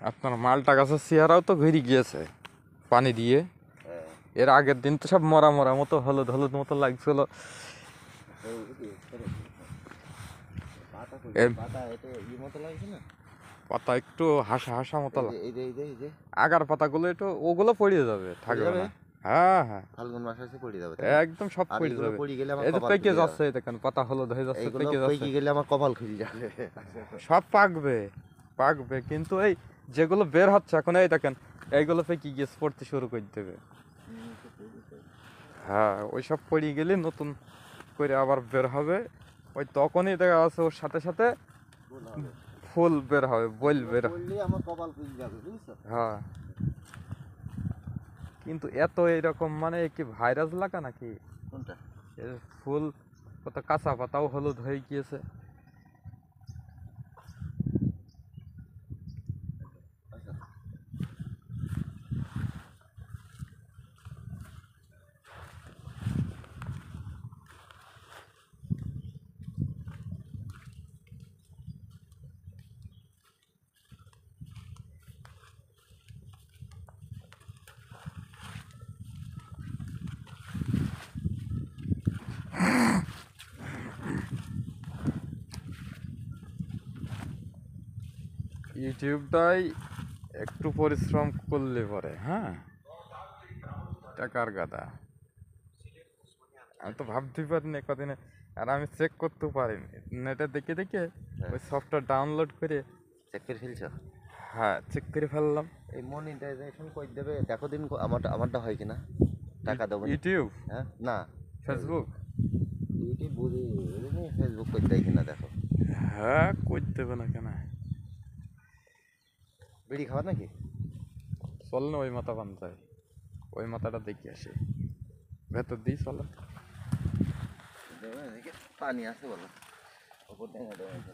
আপনার মালটা গাছের চেহারাও তো ঘুরে গিয়েছে পানি দিয়ে। হ্যাঁ এর আগের দিন তো সব মরা মরা মতো হলুদ হলুদ মতো লাগছিল। পাতা এর পাতা এটা ই মতো লাগছে না। পাতা একটু হাসা হাসা মতো এই যে আগার পাতাগুলো একটু ওগুলো পড়ে যাবে, থাকবে না। হ্যাঁ হ্যাঁ, ফাল্গুন মাস আসে পড়ে যাবে। একদম সব আর পড়ে এগুলো যাবে। পড়ে গেলে আমার এই যে কপাল পেকে খুলে যাচ্ছে, যাবে। এই দেখেন পাতা হলুদ হয়ে যাচ্ছে, এইগুলো পেকে যাচ্ছে। পেকে গেলে আমার কপাল খুলে যাবে। সব পাকবে পাকবে, কিন্তু এই যেগুলো বের হচ্ছে এখন, এই দেখেন এইগুলো পেকে গিয়ে পড়তে শুরু করে দেবে। হ্যাঁ, ওই সব পড়ে গেলে নতুন করে আবার বের হবে। ওই তখনই দেখা যাচ্ছে ওর সাথে সাথে ফুল বের হবে, বইল বের হবে। পড়লে আমার কপাল খুলে যাবে, বুঝছো? হ্যাঁ, কিন্তু এত এইরকম মানে কি ভাইরাস লাগা নাকি? কোনটা? এর ফুল কত কাঁচা পাতাও হলুদ হয়ে গিয়েছে। ইউটিউবটাই একটু পরিশ্রম করলে পরে, হ্যাঁ, টাকার গাদা। আমি তো ভাবতেই পারিনি কদিনে, আর আমি চেক করতেও পারিনি নেটে দেখে দেখে ওই সফটওয়্যার ডাউনলোড করে। চেক করে ফেলছো? হ্যাঁ, চেক করে ফেললাম। এই মনিটাইজেশন কই দেবে দেখো দিন, আমারটা হয় কিনা। টাকা দেবো। ইউটিউব, হ্যাঁ না, ফেসবুক। ইউটিউব বুঝি ফেসবুক কই দেয় কিনা দেখো। হ্যাঁ, করতে দেবে না কেন? বিড়ি খাওয়া নাকি? চল না ওই মাথা বান যায়, ওই মাথাটা দেখে আসি, ভেতর দিয়ে চলো। পানি আছে বলো।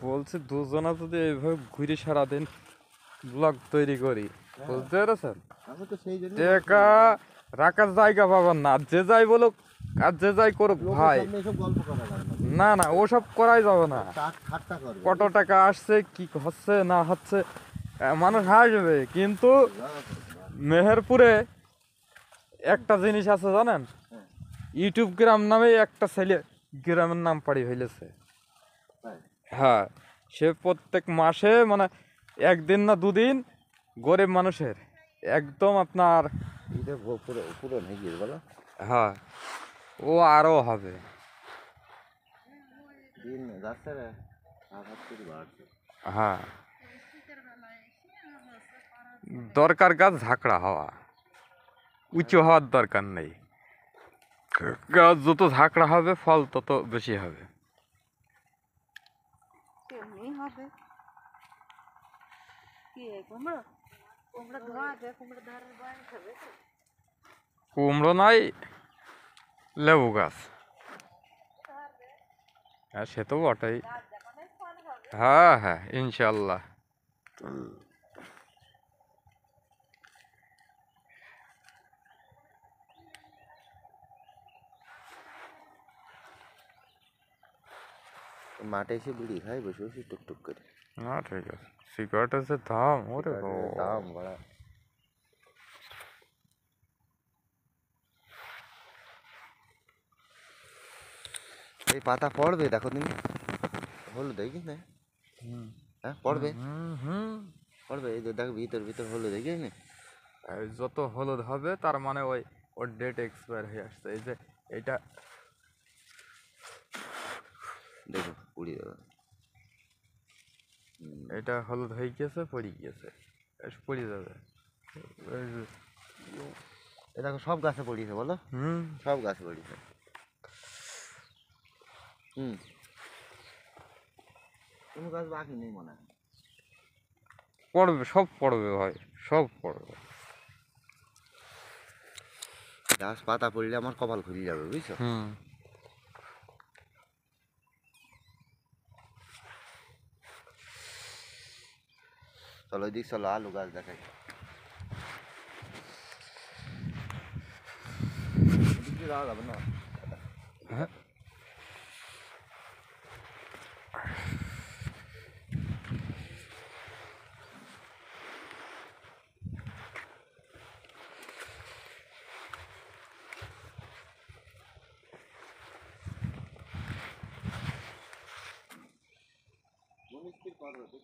বলছি দুজনা যদি এইভাবে ঘুরে সারাদিন ব্লগ তৈরি করি, বুঝতে পেরেছেন? আমি তো সেই জন্য টাকা রাখার জায়গা পাবেন না। আর যে যাই বলুক আর যে যাই করুক ভাই, এসব গল্প করা যায় না। না না, ওসব করাই যাবে না। ঠাট্টা করবে। কত টাকা আসছে, কি হচ্ছে না হচ্ছে, মানুষ হাসবে। কিন্তু মেহেরপুরে একটা জিনিস আছে জানেন, ইউটিউব গ্রাম নামে একটা ছেলে গ্রামের নাম পাড়ি ফেলেছে। হ্যাঁ, সে প্রত্যেক মাসে মানে একদিন না দুদিন গরিব মানুষের একদম আপনার, এটা পুরো হয়ে গিয়েছে বলো। হ্যাঁ, ও আরও হবে। দিন যাচ্ছে রে, বাড়ছে। হ্যাঁ, দরকার গাছ ঝাঁকড়া হওয়া, উঁচু হওয়ার দরকার নেই। গাছ যত ঝাঁকড়া হবে ফল তত বেশি হবে। তেমনি হবে কি কুমড়ো কুমড়ো ধোয়া আছে, কুমড়ো ধারের বয়স হবে তো। কুমড়ো নাই, লেবু গাছ। হ্যাঁ, সে তো বটেই। হ্যাঁ হ্যাঁ, ইনশাল্লাহ। মাঠে এসে বিড়ি খাই বসে বসে টুকটুক করে। না, ঠিক আছে। সিগারেটের যে দাম, ওরে দাম বাড়া। এই পাতা পড়বে দেখো তুমি, হলুদ হয় কি না? হ্যাঁ পড়বে, পড়বে। এই যে দেখো ভিতর ভিতর হলুদ হয় কি না? যত হলুদ হবে তার মানে ওই ওর ডেট এক্সপায়ার হয়ে আসছে। এই যে এইটা দেখো পুড়িয়ে দেবো। এটা হলুদ হয়ে গিয়েছে, পড়ে গিয়েছে, পড়ে যাবে। এ দেখো সব গাছে পড়িয়েছে বলো, সব গাছে পড়িয়েছে। কোনো গাছ বাকি নেই মনে হয়। পড়বে, সব পড়বে ভাই, সব পড়বে। গাছ পাতা পড়লে আমার কপাল খুলে যাবে, বুঝছো? চলো ওই দিক চলো, আলু গাছ দেখাই। যাওয়া যাবে না। হ্যাঁ, মিষ্টির কথা